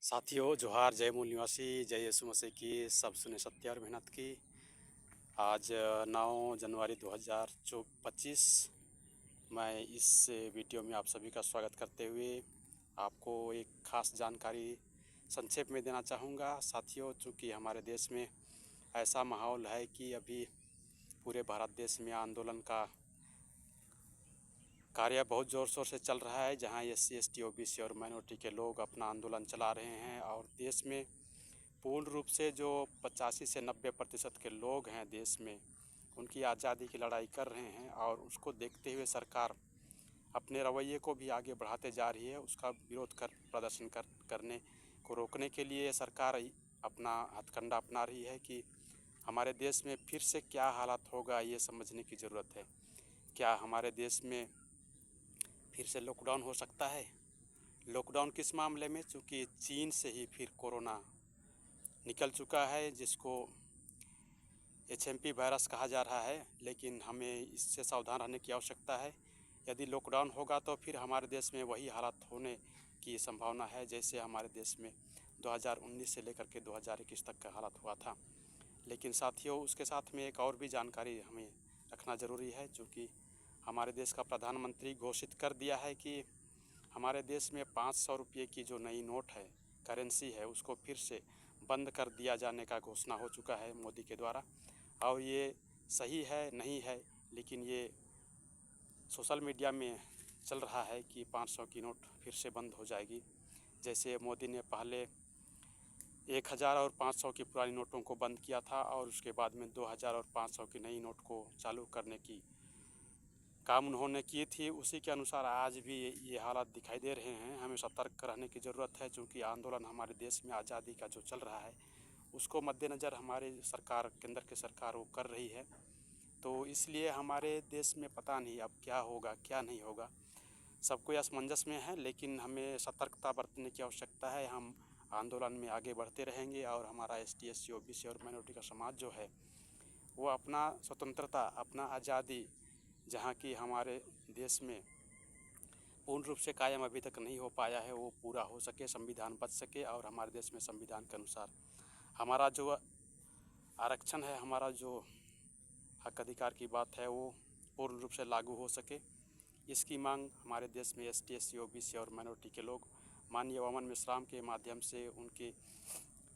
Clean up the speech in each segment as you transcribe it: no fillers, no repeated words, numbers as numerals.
साथियों जोहार, जय मूल निवासी, जय यीशु मसीह की। सब सुने सत्य और मेहनत की। आज 9 जनवरी 2025 मैं इस वीडियो में आप सभी का स्वागत करते हुए आपको एक खास जानकारी संक्षेप में देना चाहूँगा। साथियों, चूँकि हमारे देश में ऐसा माहौल है कि अभी पूरे भारत देश में आंदोलन का कार्य बहुत ज़ोर शोर से चल रहा है, जहां SC, ST, OBC और माइनॉरिटी के लोग अपना आंदोलन चला रहे हैं और देश में पूर्ण रूप से जो 85 से 90% के लोग हैं देश में, उनकी आज़ादी की लड़ाई कर रहे हैं। और उसको देखते हुए सरकार अपने रवैये को भी आगे बढ़ाते जा रही है। उसका विरोध प्रदर्शन करने को रोकने के लिए सरकार अपना हथकंडा अपना रही है कि हमारे देश में फिर से क्या हालात होगा, ये समझने की ज़रूरत है। क्या हमारे देश में फिर से लॉकडाउन हो सकता है? लॉकडाउन किस मामले में? चूँकि चीन से ही फिर कोरोना निकल चुका है, जिसको HMP वायरस कहा जा रहा है, लेकिन हमें इससे सावधान रहने की आवश्यकता है। यदि लॉकडाउन होगा तो फिर हमारे देश में वही हालात होने की संभावना है जैसे हमारे देश में 2019 से लेकर के 2021 तक का हालात हुआ था। लेकिन साथियों, उसके साथ में एक और भी जानकारी हमें रखना ज़रूरी है, चूँकि हमारे देश का प्रधानमंत्री घोषित कर दिया है कि हमारे देश में 500 रुपये की जो नई नोट है, करेंसी है, उसको फिर से बंद कर दिया जाने का घोषणा हो चुका है मोदी के द्वारा। और ये सही है नहीं है, लेकिन ये सोशल मीडिया में चल रहा है कि 500 की नोट फिर से बंद हो जाएगी। जैसे मोदी ने पहले 1000 और 500 की पुरानी नोटों को बंद किया था और उसके बाद में 2000 और 500 की नई नोट को चालू करने की काम उन्होंने की थी। उसी के अनुसार आज भी ये हालात दिखाई दे रहे हैं। हमें सतर्क रहने की ज़रूरत है, क्योंकि आंदोलन हमारे देश में आज़ादी का जो चल रहा है उसको मद्देनज़र हमारे सरकार, केंद्र की सरकार वो कर रही है। तो इसलिए हमारे देश में पता नहीं अब क्या होगा क्या नहीं होगा, सब कोई असमंजस में है। लेकिन हमें सतर्कता बरतने की आवश्यकता है। हम आंदोलन में आगे बढ़ते रहेंगे और हमारा ST, SC, OBC और माइनॉरिटी का समाज जो है वो अपना स्वतंत्रता, अपना आज़ादी, जहाँ की हमारे देश में पूर्ण रूप से कायम अभी तक नहीं हो पाया है, वो पूरा हो सके, संविधान बच सके और हमारे देश में संविधान के अनुसार हमारा जो आरक्षण है, हमारा जो हक अधिकार की बात है, वो पूर्ण रूप से लागू हो सके। इसकी मांग हमारे देश में ST, SC, OBC और माइनॉरिटी के लोग माननीय वामन मेश्राम के माध्यम से, उनके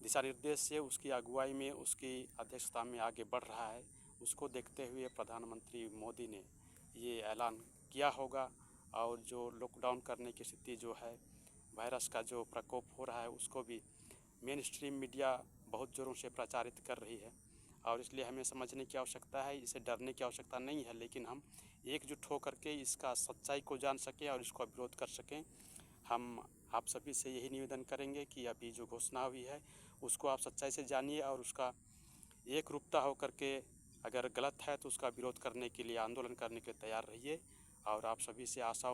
दिशा निर्देश से, उसकी अगुवाई में, उसकी अध्यक्षता में आगे बढ़ रहा है। उसको देखते हुए प्रधानमंत्री मोदी ने ये ऐलान किया होगा। और जो लॉकडाउन करने की स्थिति जो है, वायरस का जो प्रकोप हो रहा है, उसको भी मेन स्ट्रीम मीडिया बहुत ज़ोरों से प्रचारित कर रही है। और इसलिए हमें समझने की आवश्यकता है, इसे डरने की आवश्यकता नहीं है, लेकिन हम एकजुट होकर के इसका सच्चाई को जान सकें और इसका विरोध कर सकें। हम आप सभी से यही निवेदन करेंगे कि अभी जो घोषणा हुई है उसको आप सच्चाई से जानिए और उसका एक रूपता होकर के, अगर गलत है तो उसका विरोध करने के लिए, आंदोलन करने के लिए तैयार रहिए। और आप सभी से आशा